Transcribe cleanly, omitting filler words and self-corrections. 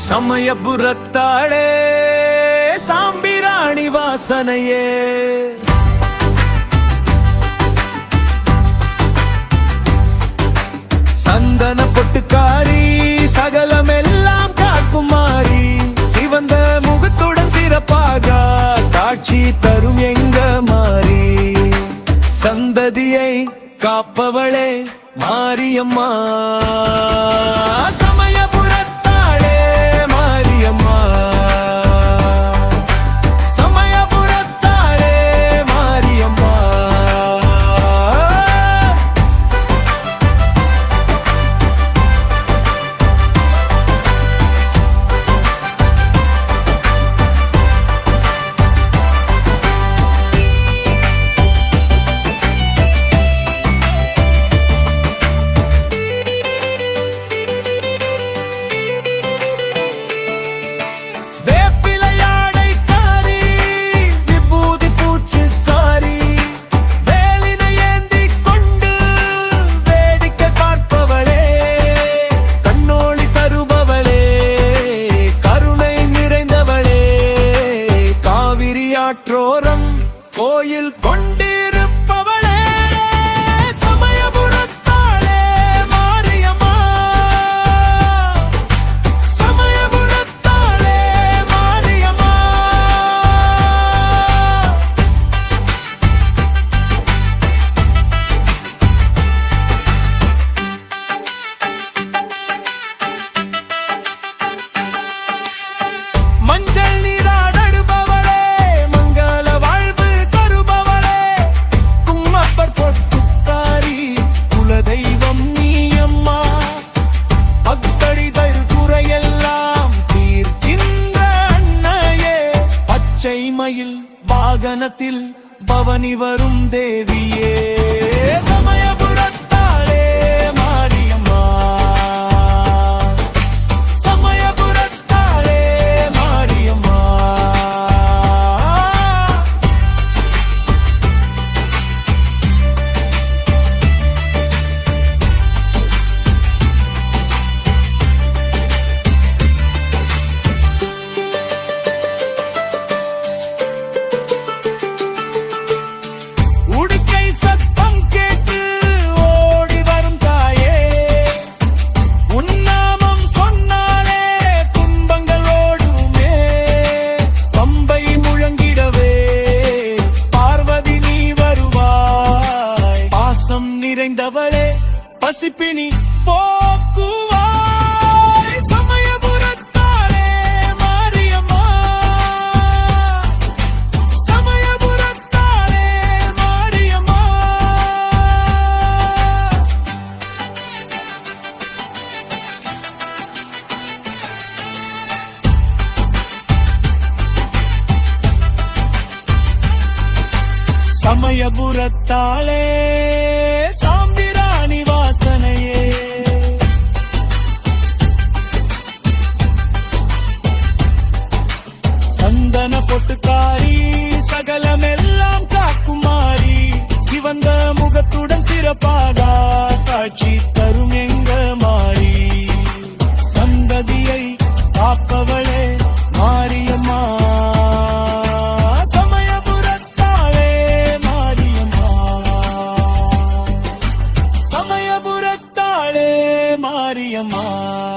சமயபுரத்தாளே சாம்பிராணி வாசனையே சந்தன பொட்டுக்காரி சகலமெல்லாம் காக்குமாரி சிவந்த முகத்துடன் சிறப்பாக காட்சி தரும் எங்க மாறி சந்ததியை காப்பவளே மாரியம்மா சமயபுரத்தாளே மாரியம்மா சமயபுரத்தாளே மாரியம்மா ஆற்றோரம் கோயில் கொண்டிருப்பவளே சமயபுரத்தாளே மாரியம்மா சமயபுரத்தாளே மாரியம்மா மஞ்சள் நீராட மயில் வாகனத்தில் பவனி வரும் தேவியே சமயபுரத்தாளே மாரியம்மா சமயபுரத்தாளே மாரியம்மா நிறைந்தவளே பசிப்பினி போக்குவாய் சமயபுரத்தாளே மாரியம்மா சமயபுரத்தாளே மாரியம்மா சமயபுரத்தாளே சாம்பிராணி வாசனையே சந்தன பொட்டுக்காரி சகலமெல்லாம் காக்குமாரி சிவந்த முகத்துடன் சிறப்பாக காட்சி தரும் எங்க மாறி சந்ததியை காப்பவளே மாரியம்மா மாரியம்மா